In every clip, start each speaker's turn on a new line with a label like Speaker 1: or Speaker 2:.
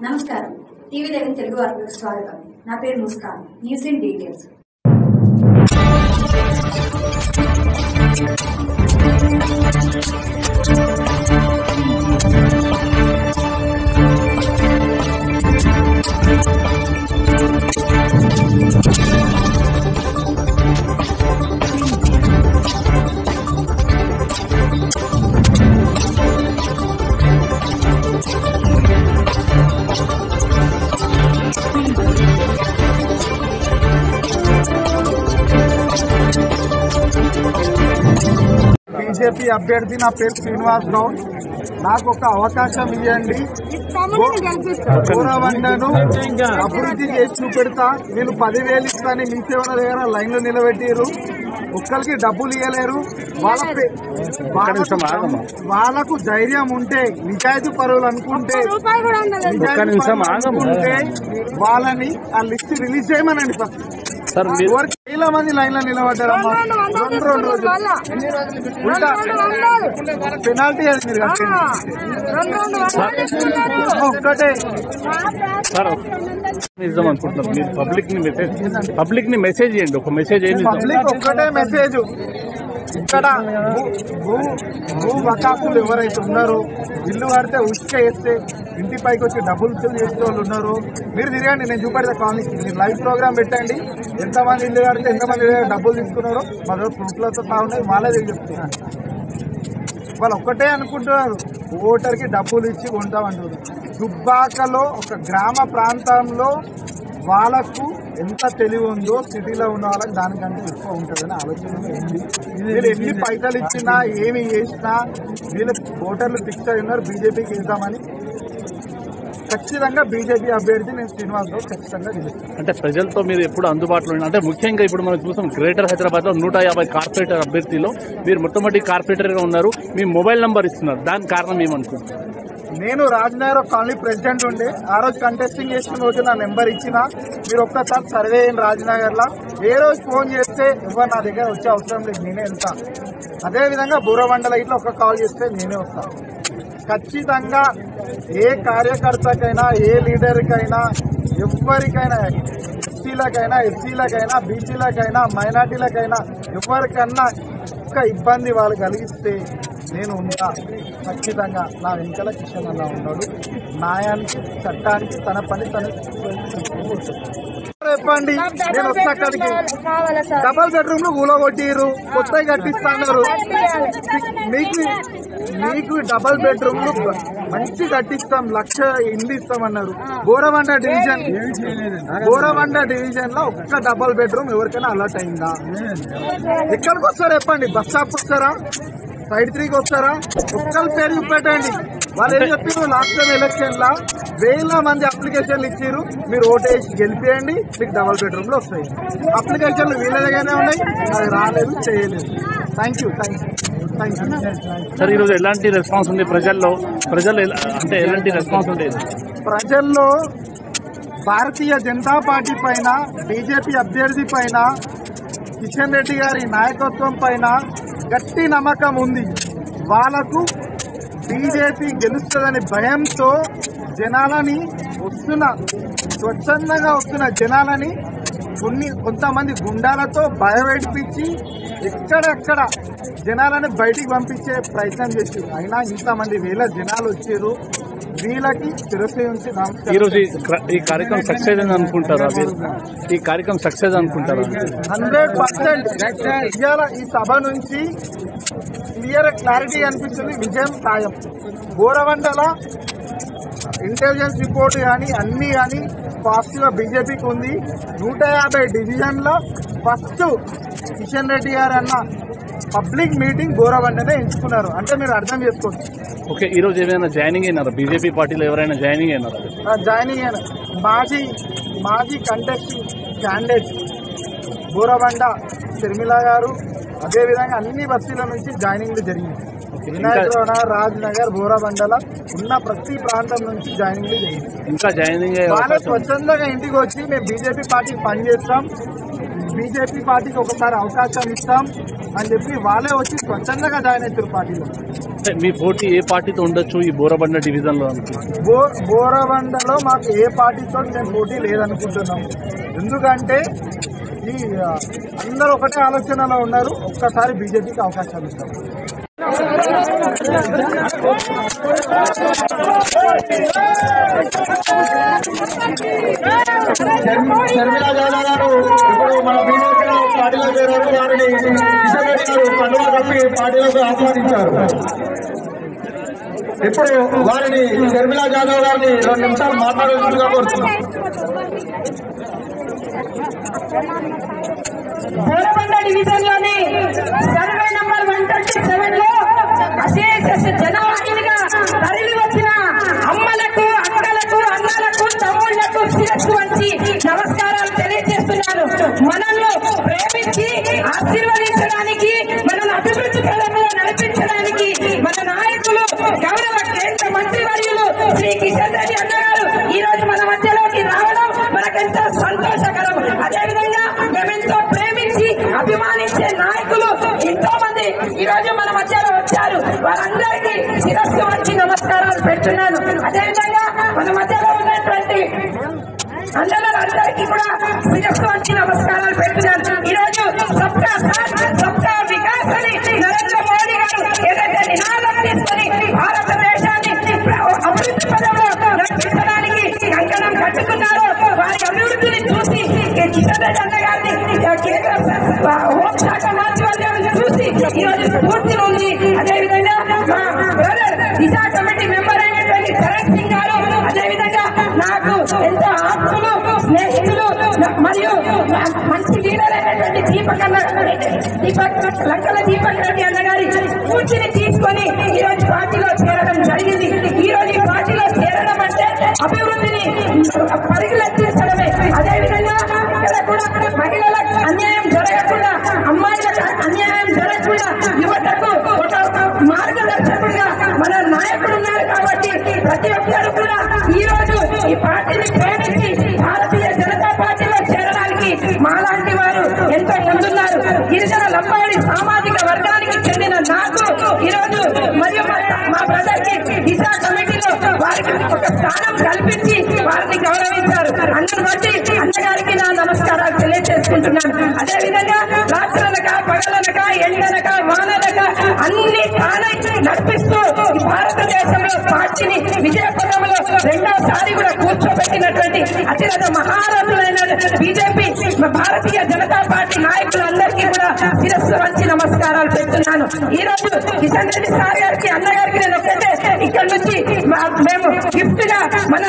Speaker 1: నమస్కారం. TV live Telugu వార్తలకు స్వాగతం. నా పేరు Muskan. News in details.
Speaker 2: BJP అభ్యర్థి నా పేరు శ్రీనివాస్ గౌడ్. నాకు ఒక అవకాశం ఇవ్వండి. గోరవండను అభివృద్ధి చేసి చూపెడతా. నేను 10,000 ఇస్తాను. మీ సేవల దగ్గర లైన్లో నిలబెట్టారు. ఒక్కరికి డబ్బులు ఇవ్వలేరు. వాళ్ళకు ధైర్యం ఉంటే, నిజాయితీ పరువులు అనుకుంటే వాళ్ళని ఆ లిస్ట్ రిలీజ్ చేయమనండి. ఫస్ట్ వేల మంది లైన్ లో నిలబడ్డారమ్మా. 2 రోజులు పెనాల్టీ అది మీరు ఒక్కటే
Speaker 3: ఇద్దాం అనుకుంటున్నాం. మీరు పబ్లిక్ ని మెసేజ్ చేయండి. ఒక మెసేజ్ ఏంటి?
Speaker 2: పబ్లిక్ ఒక్కటే మెసేజ్. ఇక్కడ భూ వకాకులు ఎవరైతే ఉన్నారో, ఇల్లు కడితే ఉసుక వేస్తే ఇంటి పైకి వచ్చి డబ్బులు చేసే వాళ్ళు ఉన్నారు. మీరు తిరగండి, నేను చూపెడతా కాలనీకి. మీరు లైవ్ ప్రోగ్రామ్ పెట్టండి. ఎంతమంది ఇల్లు కడితే ఎంతమంది డబ్బులు తీసుకున్నారో మా దగ్గర ప్రూఫ్లతో ఉన్నాయి. వాళ్ళే చెప్తున్నారు. వాళ్ళు ఒక్కటే అనుకుంటున్నారు, ఓటర్కి డబ్బులు ఇచ్చి కొంటామంటారు. దుబ్బాకలో ఒక గ్రామ ప్రాంతంలో వాళ్ళకు ఎంత తెలివి ఉందో సిటీలో ఉన్న వాళ్ళకి దానికంటే ఎక్కువ ఉంటుందని ఆలోచన ఉంది. వీళ్ళు ఎన్ని పైసలు ఇచ్చినా ఏమి చేసినా వీళ్ళు ఓటర్లు ఫిక్స్ అయి ఉన్నారు బీజేపీకి ఇద్దామని. ఖచ్చితంగా బీజేపీ అభ్యర్థి నేను శ్రీనివాస్ గౌడ్ ఖచ్చితంగా గెలుస్తాను.
Speaker 3: అంటే ప్రజలతో మీరు ఎప్పుడు అందుబాటులో అంటే ముఖ్యంగా ఇప్పుడు మనం చూసాం గ్రేటర్ హైదరాబాద్ లో 150 కార్పొరేటర్ అభ్యర్థిలో మీరు మొట్టమొదటి కార్పొరేటర్ గా ఉన్నారు. మీ మొబైల్ నంబర్ ఇస్తున్నారు. దానికి కారణం ఏమనుకుంటున్నారు?
Speaker 2: నేను రాజనగర్ కాలనీ ప్రెసిడెంట్ ఉండే. ఆ రోజు కంటెస్టింగ్ చేసిన రోజు నా నెంబర్ ఇచ్చిన. మీరు ఒక్కసారి సర్వే అయ్యింది రాజనగర్ లో. ఏ రోజు ఫోన్ చేస్తే ఎవరు నా దగ్గర వచ్చే అవసరం లేదు, నేనే వెళ్తాను. అదేవిధంగా బూరవండల ఇట్లా ఒక్క కాల్ చేస్తే నేనే వస్తాను. ఖచ్చితంగా ఏ కార్యకర్తకైనా, ఏ లీడర్కైనా, ఎవరికైనా, ఎస్టీలకైనా, ఎస్సీలకైనా, బీసీలకైనా, మైనార్టీలకైనా ఎవరికన్నా ఒక్క ఇబ్బంది వాళ్ళు కలిగిస్తే నేను ఉంటా. ఖచ్చితంగా నా వెనుకల కిషన్ అన్న ఉన్నాడు. న్యాయానికి, చట్టానికి తన పని తను చెప్పండి. నేను వస్తా. అక్కడికి డబల్ బెడ్రూమ్ లు కూలగొట్టిరు, కొత్తగా కట్టిస్తున్నారు. మీకు డబల్ బెడ్రూమ్ లు మంచి కట్టిస్తాం, 1,00,000 ఇండ్లు ఇస్తామన్నారు. బోరవండ డివిజన్ లో ఒక్క డబల్ బెడ్రూమ్ ఎవరికైనా అలర్ట్ అయిందా? ఎక్కడికి వస్తారా చెప్పండి? బస్ స్టాప్ వస్తారా? సైడ్ 3కి వస్తారా? ఒక్కరి పేరు చూపెట్టండి. వాళ్ళు ఏం చెప్పారు? లాస్ట్ టైం ఎలక్షన్ లా 1000 మంది అప్లికేషన్లు ఇచ్చారు. మీరు ఓటేసి గెలిపియండి, మీకు డబల్ బెడ్రూమ్లు వస్తాయి. అప్లికేషన్లు వీళ్ళ దగ్గరనే ఉన్నాయి. అది రాలేదు, చేయలేదు. Thank you.
Speaker 3: సార్, ఈరోజు ఎలాంటి రెస్పాన్స్ ఉంది ప్రజలు అంటే ఎలాంటి రెస్పాన్స్ ఉండేది?
Speaker 2: ప్రజల్లో భారతీయ జనతా పార్టీ పైన, బీజేపీ అభ్యర్థి పైన, కిషన్ రెడ్డి గారి నాయకత్వం పైన గట్టి నమ్మకం ఉంది. వాళ్లకు బీజేపీ గెలుస్తుందని భయంతో జనాలని స్వచ్ఛందంగా వస్తున్న జనాలని కొంతమంది గుండాలతో భయపెట్టించి ఎక్కడెక్కడ జనాలని బయటికి పంపించే ప్రయత్నం చేశారు. అయినా ఇంతమంది వేల జనాలు వచ్చారు. వీళ్ళకి శిరస్సు ఉంచి
Speaker 3: ఈరోజు ఈ కార్యక్రమం సక్సెస్ అని అనుకుంటారా? ఈ కార్యక్రమం సక్సెస్ అనుకుంటారా?
Speaker 2: 100% ఇవాళ ఈ సభ నుంచి క్లియర్ క్లారిటీ అనిపిస్తుంది. విజయం ఖాయం. బోరవండల ఇంటెలిజెన్స్ రిపోర్ట్ కానీ అన్ని కానీ పాజిటివ్ గా బీజేపీకి ఉంది. 150 డివిజన్ లో ఫస్ట్ కిషన్ రెడ్డి గారు అన్న పబ్లిక్ మీటింగ్ బోరవండనే ఎంచుకున్నారు. అంటే మీరు అర్థం చేసుకోండి.
Speaker 3: ఓకే, ఈ రోజు ఏమైనా జాయినింగ్ అయినారా? బీజేపీ పార్టీలో ఎవరైనా జాయినింగ్ అయినారా?
Speaker 2: జాయినింగ్ అయినా మాజీ కంటెస్టింగ్ క్యాండిడేట్ బోరవండ షర్మిల గారు, అదేవిధంగా అన్ని బస్తీల నుంచి జాయినింగ్లు జరిగింది. వినాయకగౌడ, రాజ్నగర్, బోరవండల ఉన్న ప్రతి ప్రాంతం నుంచి జాయినింగ్లు జరిగింది.
Speaker 3: ఇంకా జాయినింగ్
Speaker 2: వాళ్ళ స్వచ్ఛందంగా ఇంటికి వచ్చి మేము బీజేపీ పార్టీకి పనిచేస్తాం, బీజేపీ పార్టీకి ఒకసారి అవకాశం ఇస్తాం అని చెప్పి వాళ్ళే వచ్చి స్వచ్ఛందంగా జాయిన్ అవుతారు పార్టీలో.
Speaker 3: మీ పోటీ ఏ పార్టీతో ఉండొచ్చు ఈ బోరబండ డివిజన్ లో?
Speaker 2: బోరబండలో మాకు ఏ పార్టీతో మేము పోటీ లేదనుకుంటున్నాం. ఎందుకంటే ఈ అందరూ ఒకటే ఆలోచనలో ఉన్నారు. ఒక్కసారి బీజేపీకి అవకాశాలు ఇస్తాం.
Speaker 4: షర్మిలా జాదవ్ గారు ఇప్పుడు మన బీజేపీ పార్టీలో చేరారు. వారిని కిషన్ రెడ్డి గారు కండువా కప్పి పార్టీలోకి ఆహ్వానించారు. ఇప్పుడు వారిని షర్మిలా జాదవ్ గారిని 2 నిమిషాలు మాట్లాడాల్సిందిగా కోరుతున్నాం.
Speaker 5: బోరబండ డివిజన్ లోని సర్వే నంబర్ 127 లో అశేష జనవాహినిగా తరలి వచ్చిన అమ్మలకు, అక్కలకు, అన్నలకు, తమ్ముళ్లకు శిరస్సు వంచి నమస్కారాలు తెలియజేస్తున్నాను. మనల్ని ప్రేమించి ఆశీర్వదించడానికి, మనల్ని అభివృద్ధి పదంలో నడిపించడానికి మన నాయకులు గౌరవ కేంద్ర మంత్రి వర్యులు శ్రీ కిషన్ రెడ్డి అన్నగారు ఈ రోజు మన మధ్యలోకి రావడం మనకెంతో సంతోషకరం. అదేవిధంగా మేమెంతో ప్రేమించి అభిమానించే నాయకులు ఎంతో మంది ఈ రోజు మన మధ్యలో వచ్చారు. వారందరికీ శిరస్సు వచ్చి నమస్కారాలు పెడుతున్నాను. అదేవిధంగా మన మధ్యలో ఉన్నటువంటి అందరికీ కూడా శిరస్సు వచ్చి నమస్కారాలు పెడుతున్నాను. ఈ రోజు సబ్కా సాథ్ సబ్కా వికాస్ అని నరేంద్ర మోడీ గారు ఏదైతే నినాదం తీసుకుని భారతదేశాన్ని అభివృద్ధి పదంలో నడిపించడానికి కంకణం కట్టుకున్నారో వారి అభివృద్ధిని చూసి కిషన్ రెడ్డి అన్న గారిని కేంద్ర హోంశాఖ మంత్రివర్యులను చూసి ఈ రోజు స్ఫూర్తి ఉంది. అదేవిధంగా మా బ్రదర్ దిశా కమిటీ మెంబర్ అయినటువంటి శరణ్ సింగ్ గారు, అదేవిధంగా నాకు ఎంతో ఆప్తులు, స్నేహితులు మరియు మంచి లీడర్ అయినటువంటి లంకల దీపక్ రెడ్డి అన్న గారి స్ఫూర్తిని తీసుకొని ఈ రోజు పార్టీలో చేరడం జరిగింది. ఈ రోజు ఈ పార్టీలో చేరడం అంటే అభివృద్ధిని పరిగెత్తించడమే. అదేవిధంగా ఇక్కడ కూడా మహిళలకు అన్యాయం జరగకుండా, అమ్మాయిలకు అన్యాయం జరగకుండా యువతకు ఒక మార్గదర్శకుడిగా మన నాయకుడు ఉన్నారు. కాబట్టి ప్రతి ఒక్కరు కూడా ఈ రోజు ఈ పార్టీని ప్రేమించి భారతీయ జనతా పార్టీలో చేరడానికి మాలాంటి వారు ఎంతో ముందున్నారు. గిరిజన లంబాడి సామాజిక వర్గానికి చెందిన నాకు ఈ రోజు మరియు మా బ్రదర్ కి దిశా కమిటీలో వారికి ఒక స్థానం కల్పించి వారిని గౌరవించారు. అందరి బట్టి అన్నగారికి నా నమస్కారాలు తెలియజేసుకుంటున్నాను. అదేవిధంగా రాత్రులక, పగలనక, ఎండనక, వానలక అన్ని తానై నడిపిస్తూ భారతదేశంలో పార్టీని విజయపథంలో రెండోసారి కూడా కూర్చోబెట్టినటువంటి అతిరథ మహారథులైన బీజేపీ భారతీయ జనతా పార్టీ నాయకులందరికీ కూడా శిరస్సు వంచి నమస్కారాలు పెడుతున్నాను. ఈ రోజు కిషన్ రెడ్డి సార్ గారికి, అన్నగారికి నేను ఒక్కటే ఇక్కడ నుంచి మేము గిఫ్ట్ గా మన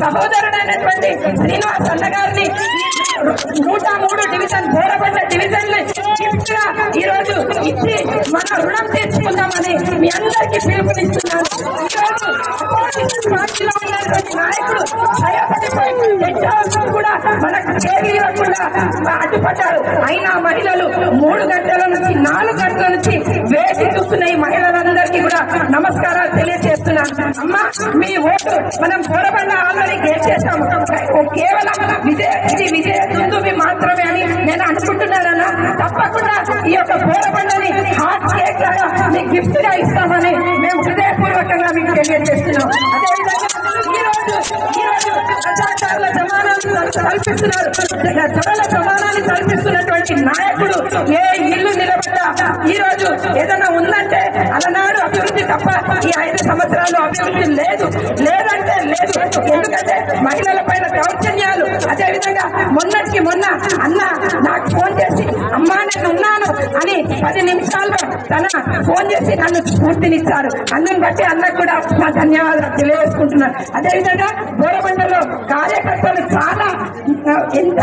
Speaker 5: సహోదరుడైనటువంటి శ్రీనివాస్ అన్నగారిని 103 డివిజన్ బోరబండ డివిజన్ గిఫ్ట్ గా ఈ రోజు ఇచ్చి మన రుణం తీర్చుకుందామని మీ అందరికీ పిలుపునిస్తున్నాను. ఈ రోజు పార్టీలో ఉన్నటువంటి నాయకుడు భయపడిపోయి కూడా మనకు చేరివ్వకుండా అడ్డుపడ్డారు. అయినా మహిళలు 3 గంటల నుంచి 4 గంటల నుంచి వేసి చూస్తున్న ఈ మహిళలందరికీ కూడా నమస్కారాలు తెలియజేస్తున్నాను. అమ్మా, మీ ఓటు మనం బోరబండ ఆల్రెడీ గెలిచేసాము. కేవలం ఇది విజయ దుందువి మాత్రమే అని నేను అనుకుంటున్నానన్నా. తప్పకుండా ఈ యొక్క బోరబండని హాట్ కేక్ లాగా మీకు గిఫ్ట్ గా ఇస్తామని మేము హృదయపూర్వకంగా మీకు తెలియజేస్తున్నాం. అదేవిధంగా ఈ రోజు ప్రజాకారుల సమానాన్ని కల్పిస్తున్నారు. ధరల సమానాన్ని కల్పిస్తున్నటువంటి నాయకుడు ఏ ఇల్లు నిలబడ్డా ఈ రోజు ఏదైనా ఉందంటే అలనాడు అభివృద్ధి తప్ప ఈ 5 సంవత్సరాలు అభివృద్ధి లేదంటే లేదు. ఎందుకంటే మహిళల పైన దౌర్జన్యాలు. అదేవిధంగా మొన్నటికి మొన్న అన్న నాకు ఫోన్ చేసి అమ్మా నేను ఉన్నాను అని 10 నిమిషాల్లో తన ఫోన్ చేసి నన్ను స్ఫూర్తినిచ్చారు. అన్నం బట్టి అన్నకు కూడా నా ధన్యవాదాలు తెలియజేసుకుంటున్నాను. అదేవిధంగా బోరబండలో కార్యకర్తలు చాలా ఎంత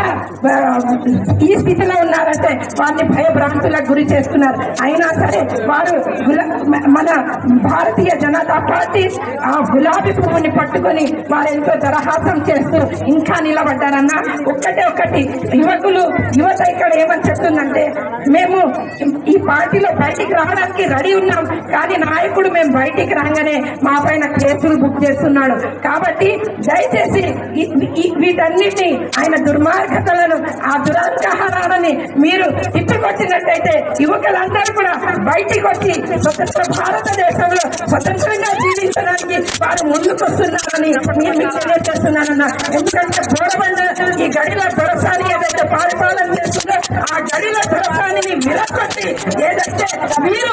Speaker 5: ఈ స్థితిలో ఉన్నారంటే వారిని భయభ్రాంతులకు గురి చేస్తున్నారు. అయినా సరే వారు మన భారతీయ జనతా పార్టీ ఆ గులాబీ పువ్వుని పట్టుకొని వారెంతో దరహాసం చేస్తూ ఇంకా నిలబడ్డారన్న. ఒక్కటి యువత ఇక్కడ ఏమని చెప్తుందంటే, మేము ఈ పార్టీలో బయటికి రావడానికి రెడీ ఉన్నాం, కానీ నాయకుడు మేము బయటికి రాగానే మా పైన కేసులు బుక్ చేస్తున్నాడు. కాబట్టి దయచేసి వీటన్నిటిని ఆయన దుర్మార్గతలను ఆ దురహంకారాలని మీరు తిప్పికొట్టినట్టయితే యువకులందరూ కూడా బయటికి వచ్చి స్వతంత్ర భారతదేశంలో స్వతంత్రంగా జీవించడానికి వారు ముందుకొస్తున్నారని నేను మీకు తెలియజేస్తున్నానన్నా. ఎందుకంటే బోరబండ ఈ గడిల దొరసాని ఏదైతే పరిపాలన చేస్తుందో ఆ గడిల దొరసానిని విరగొట్టి ఏదైతే మీరు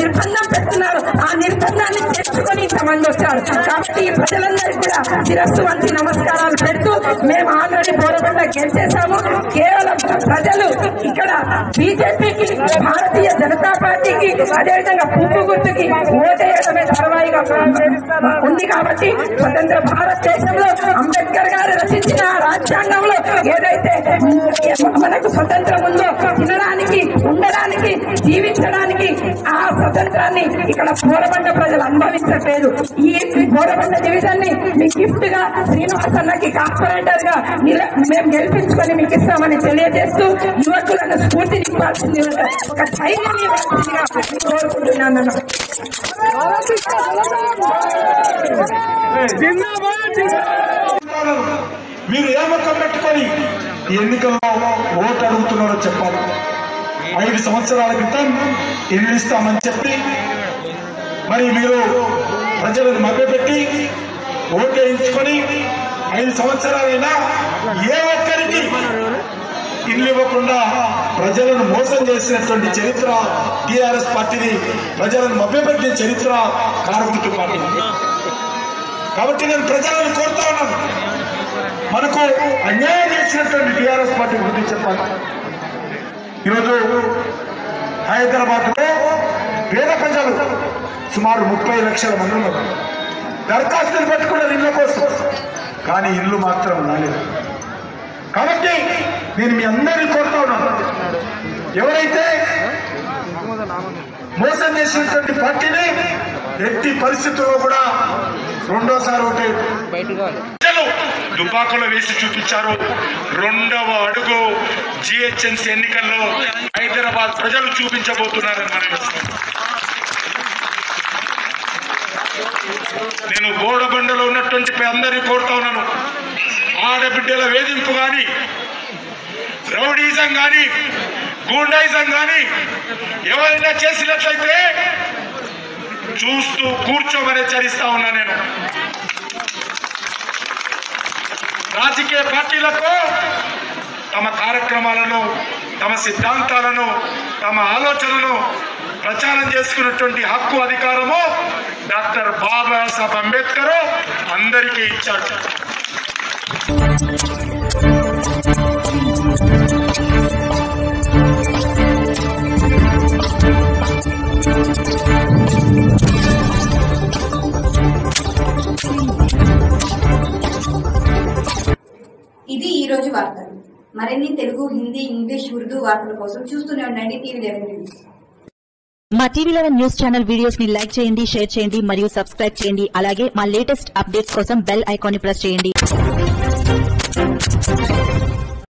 Speaker 5: నిర్బంధం పెడుతున్నారో ఆ నిర్బంధాన్ని తెచ్చుకొని ఇంతమంది వచ్చారు. కాబట్టి ఈ ప్రజలందరికీ కూడా శిరస్సు వంటి నమస్కారాలు పెడుతూ మేము ఆల్రెడీ బోరబండ గెలిచేశాము. కేవలం ప్రజలు ఇక్కడ బీజేపీకి, భారతీయ జనతా పార్టీకి, అదేవిధంగా పువ్వు గుర్తుకి ఓటేయడమే తర్వాయిగా ఉంది. కాబట్టి స్వతంత్ర భారతదేశంలో అంబేద్కర్ గారు రచించిన రాజ్యాంగంలో ఏదైతే మనకు స్వతంత్రం ఉందో తినడానికి, ఉండడానికి, జీవించడానికి ఆ స్వతంత్రాన్ని ఇక్కడ బోరబండ ప్రజలు అనుభవించట్లేదు. ఈ బోరబండ డివిజన్ ని మీ గిఫ్ట్ గా శ్రీనివాస్ అన్నకి కార్పొరేటర్ గా మేము గెలిపించుకొని మీకు ఇస్తామని తెలియజేస్తూ యువకులను స్ఫూర్తి నింపాల్సింది ఒక ధైర్యం ఇవ్వాల్సిందిగా కోరుకుంటున్నాను.
Speaker 4: మీరు ఏ ముఖం పెట్టుకొని ఎన్నికల్లో ఓటు అడుగుతున్నారో చెప్పాలి. 5 సంవత్సరాల క్రితం ఇల్లు ఇస్తామని చెప్పి మరి మీరు ప్రజలను మభ్యపెట్టి ఓటు వేయించుకొని 5 సంవత్సరాలైనా ఏ ఒక్కరికి ఇల్లు ఇవ్వకుండా ప్రజలను మోసం చేసినటువంటి చరిత్ర టీఆర్ఎస్ పార్టీని, ప్రజలను మభ్యపెట్టిన చరిత్ర కారుగుర్తు పార్టీ. కాబట్టి నేను ప్రజలను కోరుతా ఉన్నాను, మనకు అన్యాయం చేసినటువంటి టీఆర్ఎస్ పార్టీ గురించి చెప్పాలి. ఈరోజు హైదరాబాద్ లో పేద ప్రజలు సుమారు 30 లక్షల మంది ఉన్నారు. దరఖాస్తులు పెట్టుకున్నారు ఇళ్ల కోసం, కానీ ఇల్లు మాత్రం రాలేదు. కాబట్టి నేను మీ అందరినీ కోరుతా ఉన్నాను, ఎవరైతే మోసం చేసినటువంటి పార్టీని ఎట్టి పరిస్థితుల్లో కూడా రెండోసారి ఒకటి దుబాకులో వేసి చూపించారు. 2వ అడుగు జిహెచ్ఎంసీ ఎన్నికల్లో హైదరాబాద్ ప్రజలు చూపించబోతున్నారని మనం నేను బోడబండలో ఉన్నటువంటి అందరినీ కోరుతా ఉన్నాను, ఆడబిడ్డల వేధింపు కానీ, రౌడీజం కానీ, గూండాయిజం కానీ ఎవరైనా చేసినట్లయితే చూస్తూ కూర్చోమని హెచ్చరిస్తా ఉన్నా. నేను రాజకీయ పార్టీలకు తమ కార్యక్రమాలను, తమ సిద్ధాంతాలను, తమ ఆలోచనలను ప్రచారం చేసుకున్నటువంటి హక్కు, అధికారము డాక్టర్ బాబాసాహెబ్ అంబేద్కర్ అందరికీ ఇచ్చాడు.
Speaker 1: ఇది ఈ రోజు వార్తలు. మరిన్ని తెలుగు, హిందీ, ఇంగ్లీష్, ఉర్దూ వార్తల కోసం చూస్తూనే ఉండండి TV11 న్యూస్.
Speaker 6: మా TV11 న్యూస్ ఛానల్ వీడియోస్ ని లైక్ చేయండి, షేర్ చేయండి మరియు సబ్స్క్రైబ్ చేయండి. అలాగే మా లేటెస్ట్ అప్డేట్స్ కోసం బెల్ ఐకాన్ ని ప్రెస్ చేయండి.